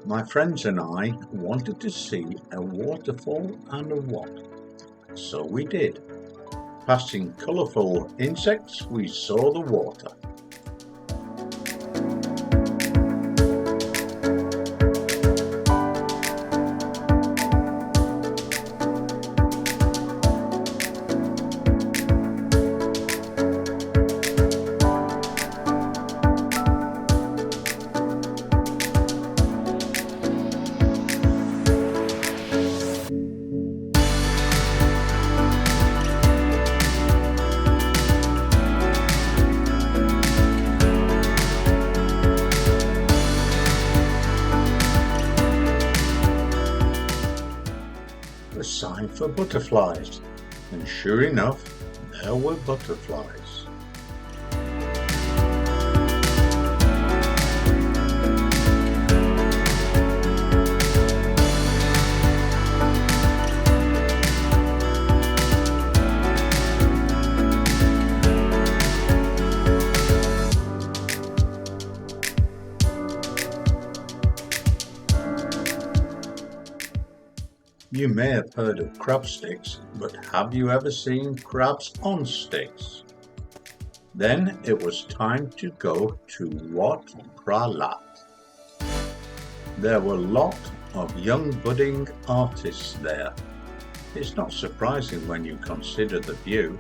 My friends and I wanted to see a waterfall and a wat, so we did. Passing colourful insects, we saw the water. A sign for butterflies, and sure enough, there were butterflies. You may have heard of crab sticks, but have you ever seen crabs on sticks? Then it was time to go to Wat Pha Lat. There were a lot of young budding artists there. It's not surprising when you consider the view.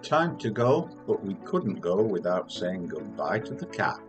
Time to go, but we couldn't go without saying goodbye to the cat.